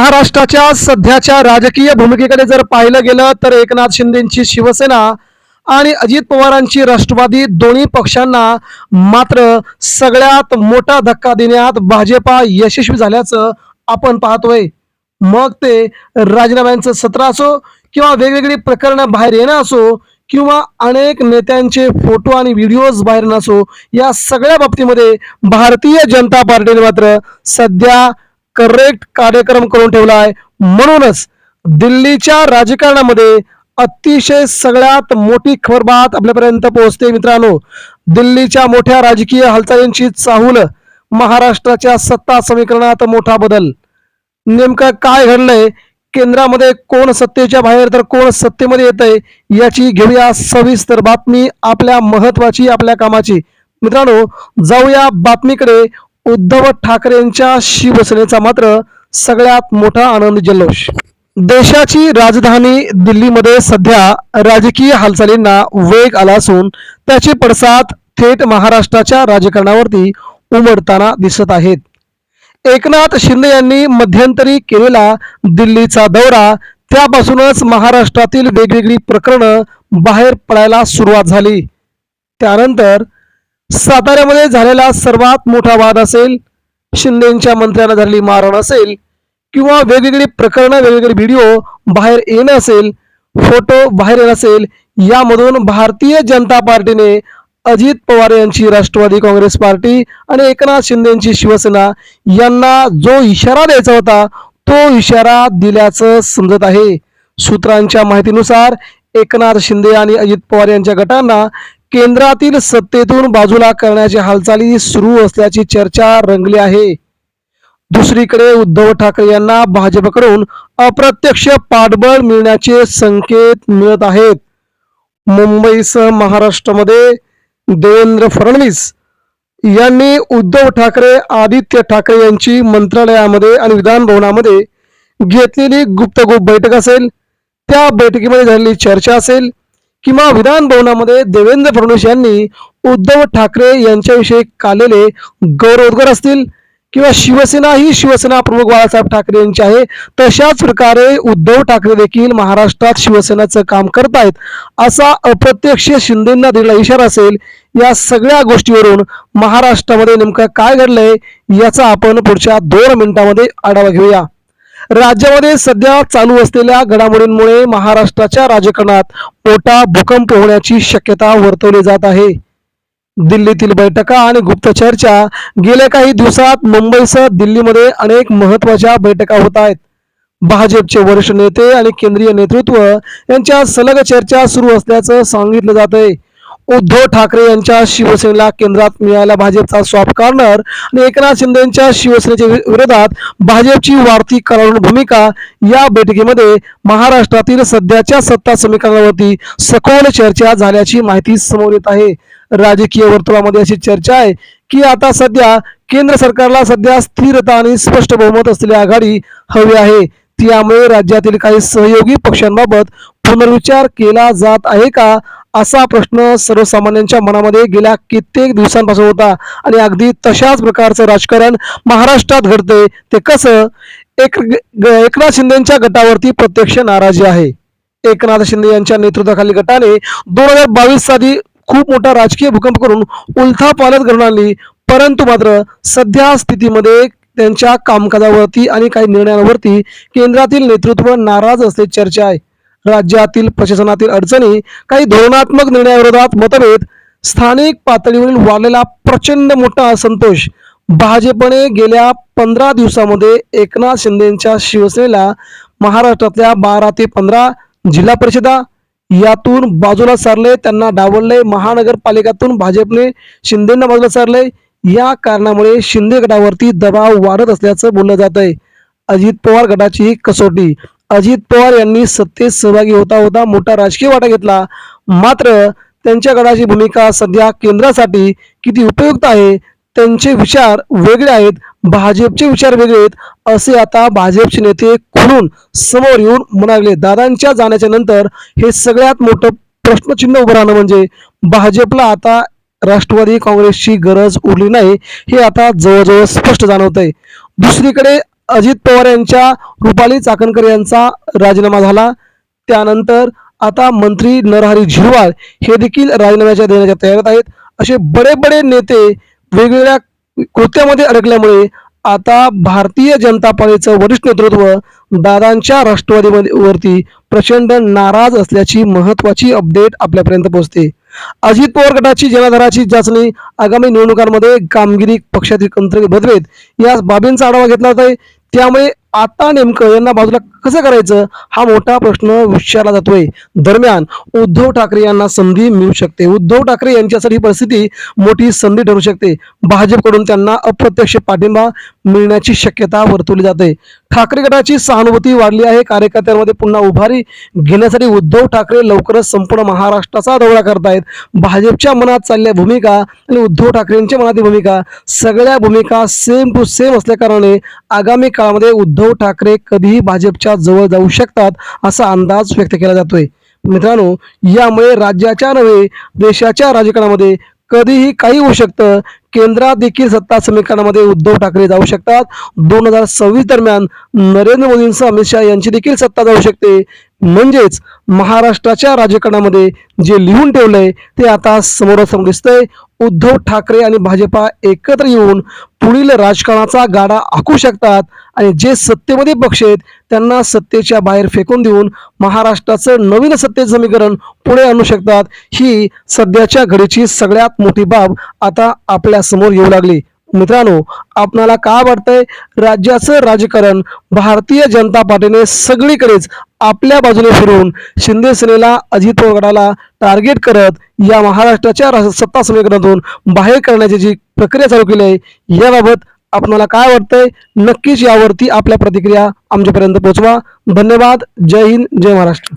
महाराष्ट्राच्या सध्याच्या राजकीय भूमिकेकडे जर पाहिलं गेलं तर एकनाथ शिंदेची शिवसेना आणि अजित पवारांची राष्ट्रवादी दोन्ही पक्षांना मात्र सगळ्यात मोठा धक्का देण्यात भाजपा यशस्वी झाल्याचं आपण पाहतोय. मग ते राजीनाम्यांचं सत्र असो किंवा वेगवेगळी प्रकरणं बाहेर येणं असो किंवा अनेक नेत्यांचे फोटो आणि व्हिडिओज बाहेर नसो, या सगळ्या बाबतीमध्ये भारतीय जनता पार्टीने मात्र सध्या करेक्ट कार्यक्रम करून ठेवला आहे. म्हणूनच दिल्लीच्या राजकारणामध्ये अतिशय सगळ्यात मोठी खबरबात आपल्यापर्यंत पोहोचते. मित्रांनो, दिल्लीच्या मोठ्या राजकीय हालचालींची चाहूल, महाराष्ट्राच्या सत्ता समीकरणात मोठा बदल, नेमकं काय घडलंय, केंद्रामध्ये कोण सत्तेच्या बाहेर तर कोण सत्तेमध्ये येतंय, याची घेऊया सविस्तर बातमी, आपल्या महत्वाची, आपल्या कामाची. मित्रांनो, जाऊया बातमीकडे. उद्धव ठाकरेंच्या शिवसेनेचा मात्र सगळ्यात मोठा आनंद जल्लोष. देशाची राजधानी दिल्लीमध्ये सध्या राजकीय हालचालींना वेग आला असून त्याचे पडसाद थेट महाराष्ट्राच्या राजकारणावरती उमटताना दिसत आहेत. एकनाथ शिंदे यांनी मध्यंतरी केलेला दिल्लीचा दौरा, त्यापासूनच महाराष्ट्रातील वेगवेगळी प्रकरणं बाहेर पडायला सुरुवात झाली. त्यानंतर साताऱ्यामध्ये झालेला सर्वात मोठा वाद असेल, शिंदेच्या मंत्र्यांना झालेली मारहाण असेल किंवा वेगवेगळी प्रकरणं, वेगवेगळे व्हिडिओ बाहेर येणं असेल, फोटो बाहेर येणं असेल, यामधून भारतीय जनता पार्टीने अजित पवार यांची राष्ट्रवादी काँग्रेस पार्टी आणि एकनाथ शिंदेची शिवसेना यांना जो इशारा द्यायचा होता तो इशारा दिल्याचं समजत आहे. सूत्रांच्या माहितीनुसार एकनाथ शिंदे आणि अजित पवार यांच्या गटांना केंद्रातील सत्तेतून बाजूला करण्याच्या हालचाली सुरू असल्याची चर्चा रंगली आहे. दुसरीकडे उद्धव ठाकरे यांना भाजपकडून अप्रत्यक्ष पाठबळ मिळण्याचे संकेत मिळत आहेत. मुंबईसह महाराष्ट्रामध्ये देवेंद्र फडणवीस यांनी उद्धव ठाकरे, आदित्य ठाकरे यांची मंत्रालयामध्ये आणि विधान भवनामध्ये घेतलेली गुप्तगुप्त बैठक असेल, त्या बैठकीमध्ये झालेली चर्चा असेल किंवा विधान भवनामध्ये देवेंद्र फडणवीस यांनी उद्धव ठाकरे यांच्याविषयी काढलेले गौरवोद्गार असतील किंवा शिवसेना ही शिवसेना प्रमुख बाळासाहेब ठाकरे यांची आहे, तशाच प्रकारे उद्धव ठाकरे देखील महाराष्ट्रात शिवसेनेचं काम करतायत असा अप्रत्यक्ष शिंदेंना दिलेला इशारा असेल. या सगळ्या गोष्टीवरून महाराष्ट्रामध्ये नेमकं काय घडलंय याचा आपण पुढच्या 2 मिनिटांमध्ये आढावा घेऊया. राज्यामध्ये सध्या चालू असलेल्या घडामोडींमुळे महाराष्ट्राच्या राजकारणात मोठा भूकंप होण्याची शक्यता वर्तवली जात आहे. दिल्लीतील बैठका आणि गुप्त चर्चा, गेल्या काही दिवसात मुंबईसह दिल्लीमध्ये अनेक महत्वाच्या बैठका होत आहेत. भाजपचे वरिष्ठ नेते आणि केंद्रीय नेतृत्व यांच्या सलग चर्चा सुरू असल्याचं सांगितलं जात आहे. उद्धव ठाकरे यांच्या शिवसेनेला केंद्रात मिळाला भाजपचा सॉफ्ट कॉर्नर आणि एकनाथ शिंदेच्या शिवसेनेच्या विरोधात भाजपची वाढती कडाडून भूमिका, या बैठकीमध्ये महाराष्ट्रातील सध्याच्या सत्ता समीकरणावरती सखोल चर्चा झाल्याची माहिती समोर येत आहे. राजकीय वर्तुळामध्ये अशी चर्चा आहे की आता सध्या केंद्र सरकारला सध्या स्थिरता आणि स्पष्ट बहुमत असलेली आघाडी हवी आहे. त्यामुळे राज्यातील काही सहयोगी पक्षांबाबत पुनर्विचार केला जात आहे का, असा प्रश्न सर्वसामान्यांच्या मनामध्ये गेल्या कित्येक दिवसांपासून होता आणि अगदी तशाच प्रकारचं राजकारण महाराष्ट्रात घडते. ते कसं? एकनाथ शिंदेच्या गटावरती प्रत्यक्ष नाराजी आहे. एकनाथ शिंदे यांच्या नेतृत्वाखाली गटाने 2022 साली खूप मोठा राजकीय भूकंप करून उलथापालथ घडवून आणली, परंतु मात्र सध्या स्थितीमध्ये त्यांच्या कामकाजावरती आणि काही निर्णयांवरती केंद्रातील नेतृत्व नाराज असल्याची चर्चा आहे. राज्यातील प्रशासनातील अडचणी, काही धोरणात्मक निर्णयाविरोधात मतभेद, स्थानिक पातळीवरील वाढलेला प्रचंड मोठा असंतोष, भाजपने गेल्या 15 दिवसामध्ये एकनाथ शिंदेच्या शिवसेनेला महाराष्ट्रातल्या 12 ते 15 जिल्हा परिषदा यातून बाजूला सारले, त्यांना डावलले. महानगरपालिकातून भाजपने शिंदेंना बाजूला सारले. या कारणामुळे शिंदे गटावरती दबाव वाढत असल्याचं बोललं जात आहे. अजित पवार गटाची ही कसोटी, अजित पवार यांनी सत्तेत सहभागी होता होता मोठा राजकीय वाटा घेतला, मात्र त्यांच्या गटाची भूमिका सध्या केंद्रासाठी किती उपयुक्त आहे, त्यांचे विचार वेगळे आहेत, भाजपचे विचार वेगळे आहेत, असे आता भाजपचे नेते खुलून समोर येऊन म्हणाले. दादांच्या जाण्याच्या नंतर हे सगळ्यात मोठं प्रश्नचिन्ह उभं राहणं म्हणजे भाजपला आता राष्ट्रवादी काँग्रेसची गरज उरली नाही, हे आता जवळजवळ स्पष्ट जाणवत आहे. दुसरीकडे अजित पवार यांच्या रुपाली चाकणकर यांचा राजीनामा झाला. त्यानंतर आता मंत्री नरहरी झिरवाळ हे देखील राजीनाम्याच्या देण्याच्या तयारीत आहेत. असे बडे बडे नेते वेगवेगळ्या कृत्यामध्ये अडकल्यामुळे आता भारतीय जनता पार्टीचं वरिष्ठ नेतृत्व दादांच्या राष्ट्रवादीवरती प्रचंड नाराज असल्याची महत्वाची अपडेट आपल्यापर्यंत पोहोचते. अजित पवार गटाची जनाधाराची चाचणी आगामी निवडणुकांमध्ये कामगिरी पक्षातील कंत्र बदलेत या बाबींचा आढावा घेतला जात आहे. त्यामुळे आता नेमकं यांना बाजूला कसं करायचं हा मोठा प्रश्न विचारला जातोय. दरम्यान उद्धव ठाकरे यांना संधी मिळू शकते. उद्धव ठाकरे यांच्यासाठी ही परिस्थिती मोठी संधी ठरू शकते. भाजपकडून त्यांना अप्रत्यक्ष पाठिंबा मिळण्याची शक्यता वर्तवली जाते. ठाकरे गटाची सहानुभूती वाढली आहे. कार्यकर्त्यांमध्ये पुन्हा उभारी घेण्यासाठी उद्धव ठाकरे लवकरच संपूर्ण महाराष्ट्राचा दौरा करतायत. भाजपच्या मनात चाललेल्या भूमिका आणि उद्धव ठाकरेंच्या मनातील भूमिका सगळ्या भूमिका सेम टू सेम असल्याकारणाने आगामी काळामध्ये उद्धव ठाकरे कधीही भाजपच्या जवळ जाऊ शकतात असा अंदाज व्यक्त केला जातोय. मित्रांनो, यामुळे राज्याच्या नव्हे देशाच्या राजकारणामध्ये कधीही काही होऊ शकतं. केंद्रात देखील सत्ता समीकरणामध्ये उद्धव ठाकरे जाऊ शकतात. 2026 दरम्यान नरेंद्र मोदींसह अमित शहा यांची देखील सत्ता जाऊ शकते. म्हणजेच महाराष्ट्राच्या राजकारणामध्ये जे लिहून ठेवलंय ते आता समोरासमोर दिसतंय. उद्धव ठाकरे आणि भाजपा एकत्र येऊन पुढील राजकारणाचा गाडा आखू शकतात आणि जे सत्तेमध्ये पक्ष आहेत त्यांना सत्तेच्या बाहेर फेकून देऊन महाराष्ट्राचं नवीन सत्तेचं समीकरण पुढे आणू शकतात. ही सध्याच्या घडीची सगळ्यात मोठी बाब आता आपल्या समोर येऊ लागली. मित्रांनो, आपणाला काय वाटतंय? राज्याचं राजकारण भारतीय जनता पार्टीने सगळीकडेच आपल्या बाजूने फिरून शिंदे सेनेला अजित पवार गटाला टार्गेट करत या महाराष्ट्राच्या सत्ता समीकरणातून बाहेर करण्याची जी प्रक्रिया चालू केली आहे याबाबत आपणाला काय वाटतंय? नक्कीच यावरती आपल्या प्रतिक्रिया आमच्यापर्यंत पोहोचवा. धन्यवाद. जय हिंद, जय महाराष्ट्र.